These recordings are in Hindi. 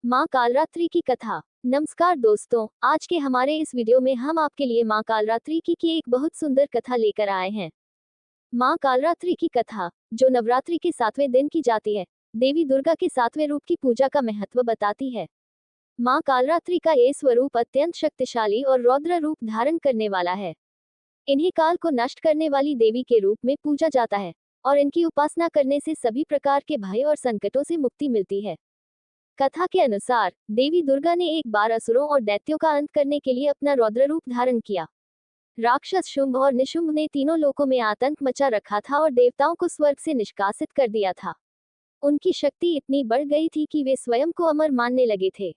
माँ कालरात्रि की कथा। नमस्कार दोस्तों, आज के हमारे इस वीडियो में हम आपके लिए माँ कालरात्रि की एक बहुत सुंदर कथा लेकर आए हैं। माँ कालरात्रि की कथा, जो नवरात्रि के 7वें दिन की जाती है, देवी दुर्गा के 7वें रूप की पूजा का महत्व बताती है। माँ कालरात्रि का ये स्वरूप अत्यंत शक्तिशाली और रौद्र रूप धारण करने वाला है। इन्हें काल को नष्ट करने वाली देवी के रूप में पूजा जाता है और इनकी उपासना करने से सभी प्रकार के भय और संकटों से मुक्ति मिलती है। कथा के अनुसार देवी दुर्गा ने एक बार असुरों और दैत्यों का अंत करने के लिए अपना रौद्र रूप धारण किया। राक्षस शुंभ और निशुंभ ने तीनों लोकों में आतंक मचा रखा था और देवताओं को स्वर्ग से निष्कासित कर दिया था। उनकी शक्ति इतनी बढ़ गई थी कि वे स्वयं को अमर मानने लगे थे।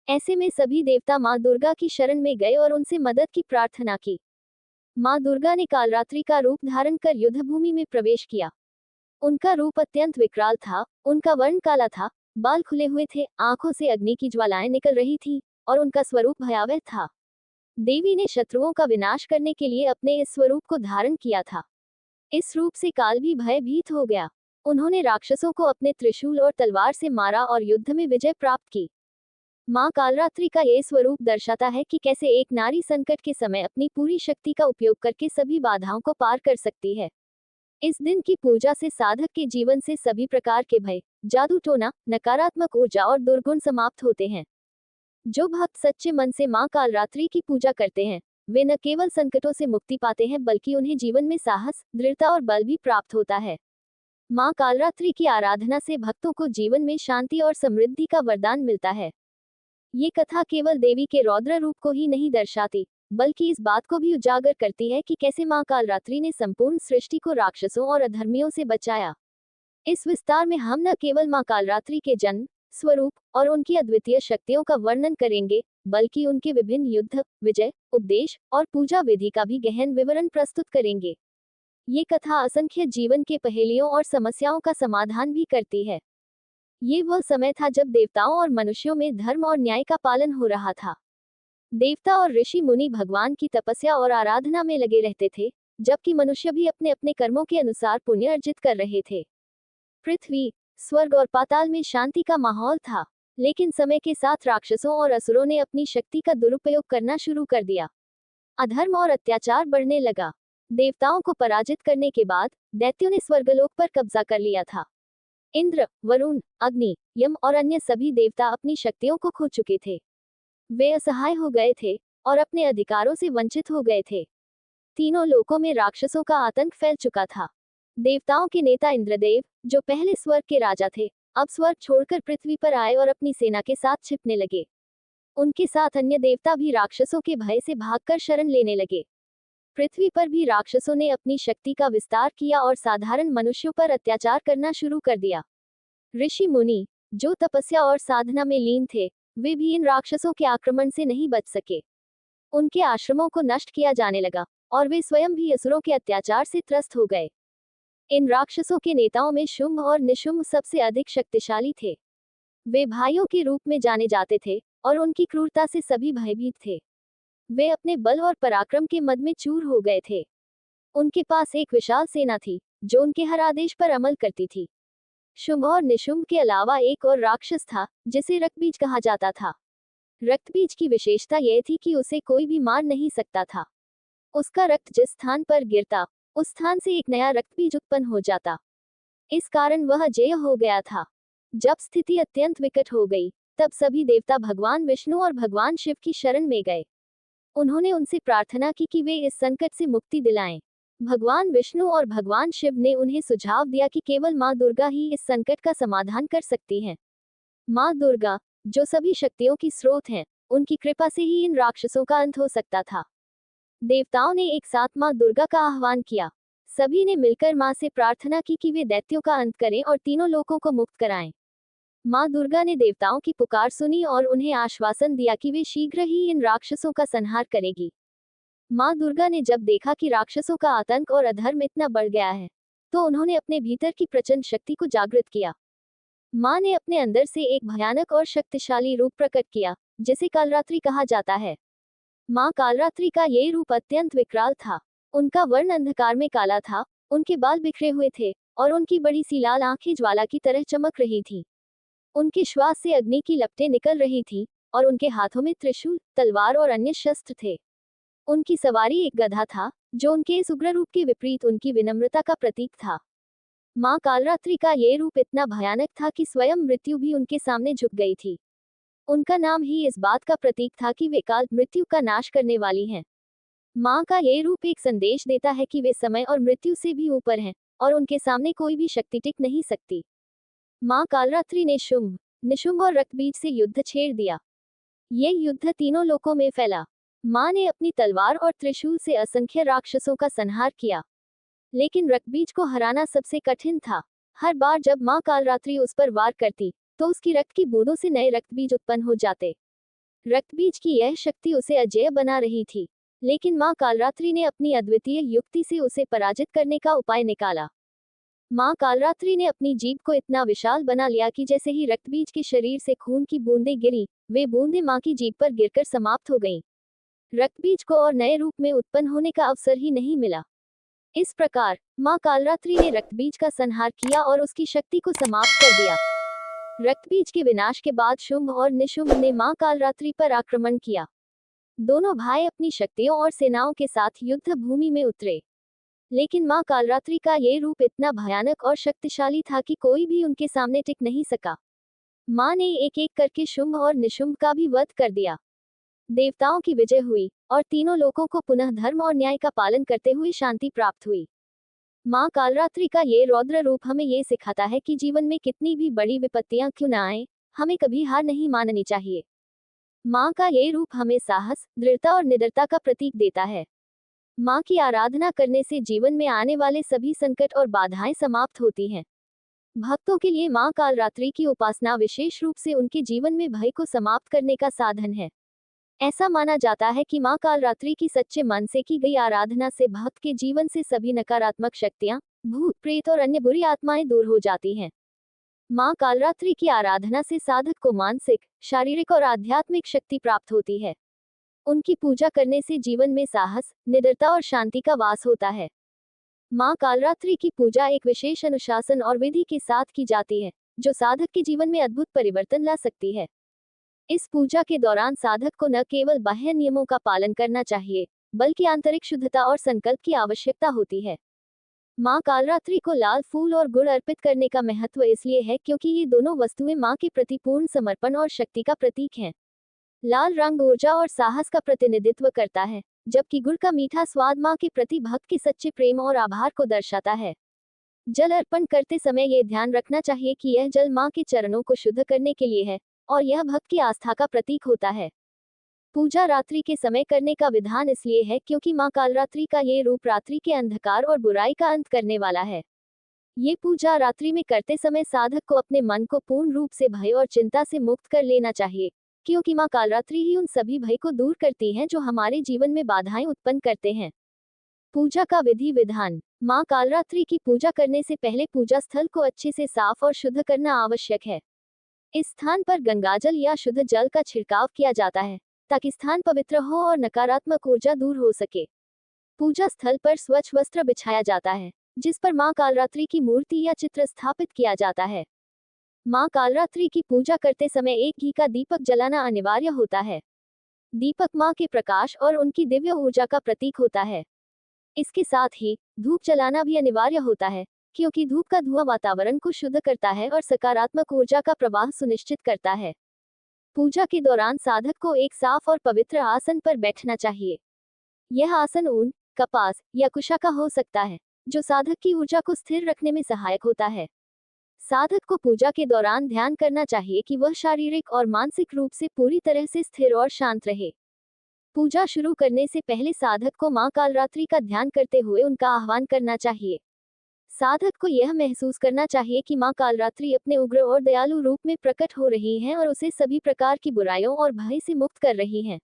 ऐसे में सभी देवता माँ दुर्गा की शरण में गए और उनसे मदद की प्रार्थना की। माँ दुर्गा ने कालरात्रि का रूप धारण कर युद्धभूमि में प्रवेश किया। उनका रूप अत्यंत विकराल था, उनका वर्ण काला था, बाल खुले हुए थे, आंखों से अग्नि की ज्वालाएं निकल रही थी और उनका स्वरूप भयावह था। देवी ने शत्रुओं का विनाश करने के लिए अपने इस स्वरूप को धारण किया था। इस रूप से काल भी भयभीत हो गया। उन्होंने राक्षसों को अपने त्रिशूल और तलवार से मारा और युद्ध में विजय प्राप्त की। माँ कालरात्रि का ये स्वरूप दर्शाता है कि कैसे एक नारी संकट के समय अपनी पूरी शक्ति का उपयोग करके सभी बाधाओं को पार कर सकती है। इस दिन की पूजा से साधक के जीवन से सभी प्रकार के भय, जादू टोना, नकारात्मक ऊर्जा और दुर्गुण समाप्त होते हैं। जो भक्त सच्चे मन से माँ कालरात्रि की पूजा करते हैं, वे न केवल संकटों से मुक्ति पाते हैं बल्कि उन्हें जीवन में साहस, दृढ़ता और बल भी प्राप्त होता है। माँ कालरात्रि की आराधना से भक्तों को जीवन में शांति और समृद्धि का वरदान मिलता है। ये कथा केवल देवी के रौद्र रूप को ही नहीं दर्शाती, बल्कि इस बात को भी उजागर करती है कि कैसे माँ कालरात्रि ने संपूर्ण सृष्टि को राक्षसों और अधर्मियों से बचाया। इस विस्तार में हम न केवल माँ कालरात्रि के जन्म, स्वरूप और उनकी अद्वितीय शक्तियों का वर्णन करेंगे, बल्कि उनके विभिन्न युद्ध, विजय, उपदेश और पूजा विधि का भी गहन विवरण प्रस्तुत करेंगे। ये कथा असंख्य जीवन के पहेलियों और समस्याओं का समाधान भी करती है। ये वह समय था जब देवताओं और मनुष्यों में धर्म और न्याय का पालन हो रहा था। देवता और ऋषि मुनि भगवान की तपस्या और आराधना में लगे रहते थे, जबकि मनुष्य भी अपने अपने कर्मों के अनुसार पुण्य अर्जित कर रहे थे। पृथ्वी, स्वर्ग और पाताल में शांति का माहौल था, लेकिन समय के साथ राक्षसों और असुरों ने अपनी शक्ति का दुरुपयोग करना शुरू कर दिया। अधर्म और अत्याचार बढ़ने लगा। देवताओं को पराजित करने के बाद दैत्यों ने स्वर्गलोक पर कब्जा कर लिया था। इंद्र, वरुण, अग्नि, यम और अन्य सभी देवता अपनी शक्तियों को खो चुके थे। वे असहाय हो गए थे और अपने अधिकारों से वंचित हो गए थे। तीनों लोकों में राक्षसों का आतंक फैल चुका था। देवताओं के नेता इंद्रदेव, जो पहले स्वर्ग के राजा थे, अब स्वर्ग छोड़कर पृथ्वी पर आए और अपनी सेना के साथ छिपने लगे। उनके साथ अन्य देवता भी राक्षसों के भय से भागकर शरण लेने लगे। पृथ्वी पर भी राक्षसों ने अपनी शक्ति का विस्तार किया और साधारण मनुष्यों पर अत्याचार करना शुरू कर दिया। ऋषि मुनि, जो तपस्या और साधना में लीन थे, वे भी इन राक्षसों के आक्रमण से नहीं बच सके। उनके आश्रमों को नष्ट किया जाने लगा और वे स्वयं भी असुरों के अत्याचार से त्रस्त हो गए। इन राक्षसों के नेताओं में शुंभ और निशुंभ सबसे अधिक शक्तिशाली थे। वे भाइयों के रूप में जाने जाते थे और उनकी क्रूरता से सभी भयभीत थे। वे अपने बल और पराक्रम के मद में चूर हो गए थे। उनके पास एक विशाल सेना थी, जो उनके हर आदेश पर अमल करती थी। शुंभ और निशुंभ के अलावा एक और राक्षस था, जिसे रक्तबीज कहा जाता था। रक्तबीज की विशेषता यह थी कि उसे कोई भी मार नहीं सकता था। उसका रक्त जिस स्थान पर गिरता, उस स्थान से एक नया रक्तबीज उत्पन्न हो जाता। इस कारण वह अजेय हो गया था। जब स्थिति अत्यंत विकट हो गई, तब सभी देवता भगवान विष्णु और भगवान शिव की शरण में गए। उन्होंने उनसे प्रार्थना की कि वे इस संकट से मुक्ति दिलाएं। भगवान विष्णु और भगवान शिव ने उन्हें सुझाव दिया कि केवल माँ दुर्गा ही इस संकट का समाधान कर सकती हैं। माँ दुर्गा, जो सभी शक्तियों की स्रोत हैं, उनकी कृपा से ही इन राक्षसों का अंत हो सकता था। देवताओं ने एक साथ माँ दुर्गा का आह्वान किया। सभी ने मिलकर माँ से प्रार्थना की कि वे दैत्यों का अंत करें और तीनों लोकों को मुक्त कराएं। माँ दुर्गा ने देवताओं की पुकार सुनी और उन्हें आश्वासन दिया कि वे शीघ्र ही इन राक्षसों का संहार करेगी। माँ दुर्गा ने जब देखा कि राक्षसों का आतंक और अधर्म इतना बढ़ गया है, तो उन्होंने अपने भीतर की प्रचंड शक्ति को जागृत किया। माँ ने अपने अंदर से एक भयानक और शक्तिशाली रूप प्रकट किया, जिसे कालरात्रि कहा जाता है। माँ कालरात्रि का ये रूप अत्यंत विकराल था। उनका वर्ण अंधकार में काला था, उनके बाल बिखरे हुए थे और उनकी बड़ी सी लाल आंखें ज्वाला की तरह चमक रही थी। उनके श्वास से अग्नि की लपटें निकल रही थी और उनके हाथों में त्रिशूल, तलवार और अन्य शस्त्र थे। उनकी सवारी एक गधा था, जो उनके इस उग्र रूप के विपरीत उनकी विनम्रता का प्रतीक था। मां कालरात्रि का ये रूप इतना भयानक था कि स्वयं मृत्यु भी उनके सामने झुक गई थी। उनका नाम ही इस बात का प्रतीक था कि वे काल, मृत्यु का नाश करने वाली हैं। मां का ये रूप एक संदेश देता है कि वे समय और मृत्यु से भी ऊपर हैं और उनके सामने कोई भी शक्ति टिक नहीं सकती। मां कालरात्रि ने शुंभ, निशुंभ और रक्तबीज से युद्ध छेड़ दिया। ये युद्ध तीनों लोकों में फैला। मां ने अपनी तलवार और त्रिशूल से असंख्य राक्षसों का संहार किया, लेकिन रक्तबीज को हराना सबसे कठिन था। हर बार जब मां कालरात्रि उस पर वार करती, तो उसकी रक्त की बूंदों से नए रक्तबीज उत्पन्न हो जाते। रक्तबीज की यह शक्ति उसे अजेय बना रही थी, लेकिन मां कालरात्रि ने अपनी अद्वितीय युक्ति से उसे पराजित करने का उपाय निकाला। मां कालरात्रि ने अपनी जीभ को इतना विशाल बना लिया कि जैसे ही रक्तबीज के शरीर से खून की बूंदें गिरी, वे बूंदें मां की जीभ पर गिरकर समाप्त हो गईं। रक्तबीज को और नए रूप में उत्पन्न होने का अवसर ही नहीं मिला। इस प्रकार मां कालरात्रि ने रक्तबीज का संहार किया और उसकी शक्ति को समाप्त कर दिया। रक्तबीज के विनाश के बाद शुंभ और निशुंभ ने मां कालरात्रि पर आक्रमण किया। दोनों भाई अपनी शक्तियों और सेनाओं के साथ युद्ध भूमि में उतरे, लेकिन मां कालरात्रि का ये रूप इतना भयानक और शक्तिशाली था कि कोई भी उनके सामने टिक नहीं सका। मां ने एक एक करके शुंभ और निशुंभ का भी वध कर दिया। देवताओं की विजय हुई और तीनों लोगों को पुनः धर्म और न्याय का पालन करते हुए शांति प्राप्त हुई। मां कालरात्रि का ये रौद्र रूप हमें ये सिखाता है कि जीवन में कितनी भी बड़ी विपत्तियां क्यों न आए, हमें कभी हार नहीं माननी चाहिए। मां का ये रूप हमें साहस, दृढ़ता और निडरता का प्रतीक देता है। मां की आराधना करने से जीवन में आने वाले सभी संकट और बाधाएं समाप्त होती हैं। भक्तों के लिए मां कालरात्रि की उपासना विशेष रूप से उनके जीवन में भय को समाप्त करने का साधन है। ऐसा माना जाता है कि मां कालरात्रि की सच्चे मन से की गई आराधना से भक्त के जीवन से सभी नकारात्मक शक्तियां, भूत प्रेत और अन्य बुरी आत्माएं दूर हो जाती हैं। मां कालरात्रि की आराधना से साधक को मानसिक, शारीरिक और आध्यात्मिक शक्ति प्राप्त होती है। उनकी पूजा करने से जीवन में साहस, निडरता और शांति का वास होता है। मां कालरात्रि की पूजा एक विशेष अनुशासन और विधि के साथ की जाती है, जो साधक के जीवन में अद्भुत परिवर्तन ला सकती है। इस पूजा के दौरान साधक को न केवल बाह्य नियमों का पालन करना चाहिए, बल्कि आंतरिक शुद्धता और संकल्प की आवश्यकता होती है। मां कालरात्रि को लाल फूल और गुड़ अर्पित करने का महत्व इसलिए है क्योंकि ये दोनों वस्तुएं मां के प्रति पूर्ण समर्पण और शक्ति का प्रतीक हैं। लाल रंग ऊर्जा और साहस का प्रतिनिधित्व करता है, जबकि गुड़ का मीठा स्वाद मां के प्रति भक्त के सच्चे प्रेम और आभार को दर्शाता है। जल अर्पण करते समय ये ध्यान रखना चाहिए कि यह जल मां के चरणों को शुद्ध करने के लिए है और यह भक्त की आस्था का प्रतीक होता है। पूजा रात्रि के समय करने का विधान इसलिए है क्योंकि मां कालरात्रि का ये रूप रात्रि के अंधकार और बुराई का अंत करने वाला है। ये पूजा रात्रि में करते समय साधक को अपने मन को पूर्ण रूप से भय और चिंता से मुक्त कर लेना चाहिए, क्योंकि मां कालरात्रि ही उन सभी भय को दूर करती हैं जो हमारे जीवन में बाधाएं उत्पन्न करते हैं। पूजा का विधि विधान। मां कालरात्रि की पूजा करने से पहले पूजा स्थल को अच्छे से साफ और शुद्ध करना आवश्यक है। इस स्थान पर गंगाजल या शुद्ध जल का छिड़काव किया जाता है, ताकि स्थान पवित्र हो और नकारात्मक ऊर्जा दूर हो सके। पूजा स्थल पर स्वच्छ वस्त्र बिछाया जाता है, जिस पर मां कालरात्रि की मूर्ति या चित्र स्थापित किया जाता है। मां कालरात्रि की पूजा करते समय एक घी का दीपक जलाना अनिवार्य होता है। दीपक मां के प्रकाश और उनकी दिव्य ऊर्जा का प्रतीक होता है। इसके साथ ही धूप जलाना भी अनिवार्य होता है, क्योंकि धूप का धुआं वातावरण को शुद्ध करता है और सकारात्मक ऊर्जा का प्रवाह सुनिश्चित करता है। पूजा के दौरान साधक को एक साफ और पवित्र आसन पर बैठना चाहिए। यह आसन ऊन, कपास या कुशा का हो सकता है, जो साधक की ऊर्जा को स्थिर रखने में सहायक होता है। साधक को पूजा के दौरान ध्यान करना चाहिए कि वह शारीरिक और मानसिक रूप से पूरी तरह से स्थिर और शांत रहे। पूजा शुरू करने से पहले साधक को मां कालरात्रि का ध्यान करते हुए उनका आह्वान करना चाहिए। साधक को यह महसूस करना चाहिए कि मां कालरात्रि अपने उग्र और दयालु रूप में प्रकट हो रही हैं और उसे सभी प्रकार की बुराइयों और भय से मुक्त कर रही हैं।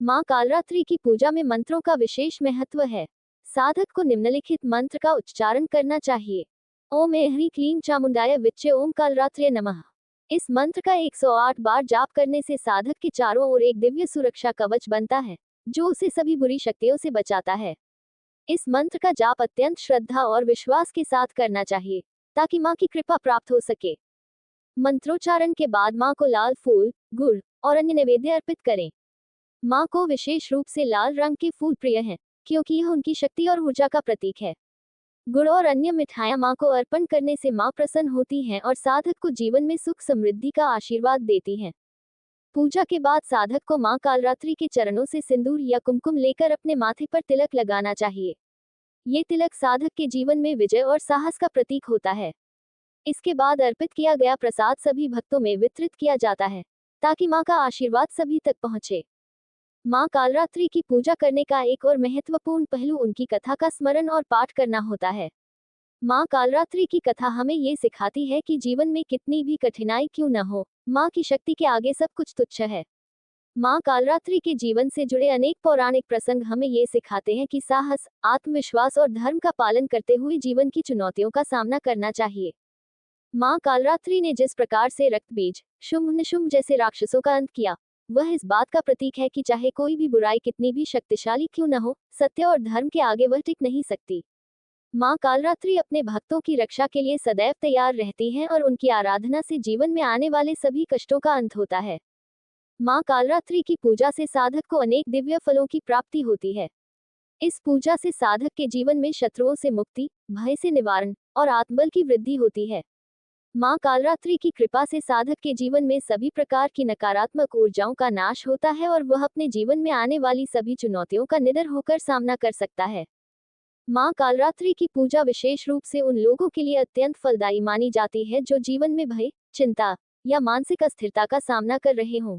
मां कालरात्रि की पूजा में मंत्रों का विशेष महत्व है। साधक को निम्नलिखित मंत्र का उच्चारण करना चाहिए। ओम ऐं क्लीं चामुंडाय विच्चे ओम कालरात्र्यै नमः। इस मंत्र का 108 बार जाप करने से साधक के चारों ओर एक दिव्य सुरक्षा कवच बनता है, जो उसे सभी बुरी शक्तियों से बचाता है। इस मंत्र का जाप अत्यंत श्रद्धा और विश्वास के साथ करना चाहिए, ताकि मां की कृपा प्राप्त हो सके। मंत्रोच्चारण के बाद माँ को लाल फूल, गुड़ और अन्य नैवेद्य अर्पित करें। माँ को विशेष रूप से लाल रंग के फूल प्रिय हैं, क्योंकि यह उनकी शक्ति और ऊर्जा का प्रतीक है। गुड़ और अन्य मिठाइयाँ माँ को अर्पण करने से माँ प्रसन्न होती हैं और साधक को जीवन में सुख समृद्धि का आशीर्वाद देती हैं। पूजा के बाद साधक को माँ कालरात्रि के चरणों से सिंदूर या कुमकुम लेकर अपने माथे पर तिलक लगाना चाहिए। ये तिलक साधक के जीवन में विजय और साहस का प्रतीक होता है। इसके बाद अर्पित किया गया प्रसाद सभी भक्तों में वितरित किया जाता है, ताकि माँ का आशीर्वाद सभी तक पहुँचे। माँ कालरात्रि की पूजा करने का एक और महत्वपूर्ण पहलू उनकी कथा का स्मरण और पाठ करना होता है। माँ कालरात्रि की कथा हमें ये सिखाती है कि जीवन में कितनी भी कठिनाई क्यों न हो, माँ की शक्ति के आगे सब कुछ तुच्छ है। माँ कालरात्रि के जीवन से जुड़े अनेक पौराणिक प्रसंग हमें ये सिखाते हैं कि साहस, आत्मविश्वास और धर्म का पालन करते हुए जीवन की चुनौतियों का सामना करना चाहिए। माँ कालरात्रि ने जिस प्रकार से रक्तबीज, शुंभ निशुंभ जैसे राक्षसों का अंत किया, वह इस बात का प्रतीक है कि चाहे कोई भी बुराई कितनी भी शक्तिशाली क्यों न हो, सत्य और धर्म के आगे वह टिक नहीं सकती। माँ कालरात्रि अपने भक्तों की रक्षा के लिए सदैव तैयार रहती हैं और उनकी आराधना से जीवन में आने वाले सभी कष्टों का अंत होता है। माँ कालरात्रि की पूजा से साधक को अनेक दिव्य फलों की प्राप्ति होती है। इस पूजा से साधक के जीवन में शत्रुओं से मुक्ति, भय से निवारण और आत्मबल की वृद्धि होती है। माँ कालरात्रि की कृपा से साधक के जीवन में सभी प्रकार की नकारात्मक ऊर्जाओं का नाश होता है और वह अपने जीवन में आने वाली सभी चुनौतियों का निडर होकर सामना कर सकता है। माँ कालरात्रि की पूजा विशेष रूप से उन लोगों के लिए अत्यंत फलदायी मानी जाती है जो जीवन में भय, चिंता या मानसिक अस्थिरता का सामना कर रहे हों।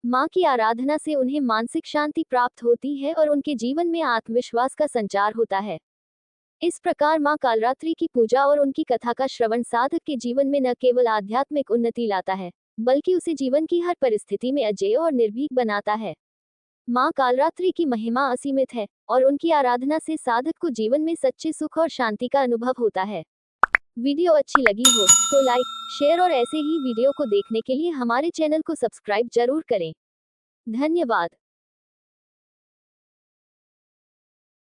माँ की आराधना से उन्हें मानसिक शांति प्राप्त होती है और उनके जीवन में आत्मविश्वास का संचार होता है। इस प्रकार माँ कालरात्रि की पूजा और उनकी कथा का श्रवण साधक के जीवन में न केवल आध्यात्मिक उन्नति लाता है, बल्कि उसे जीवन की हर परिस्थिति में अजेय और निर्भीक बनाता है। माँ कालरात्रि की महिमा असीमित है और उनकी आराधना से साधक को जीवन में सच्चे सुख और शांति का अनुभव होता है। वीडियो अच्छी लगी हो तो लाइक, शेयर और ऐसे ही वीडियो को देखने के लिए हमारे चैनल को सब्सक्राइब जरूर करें। धन्यवाद।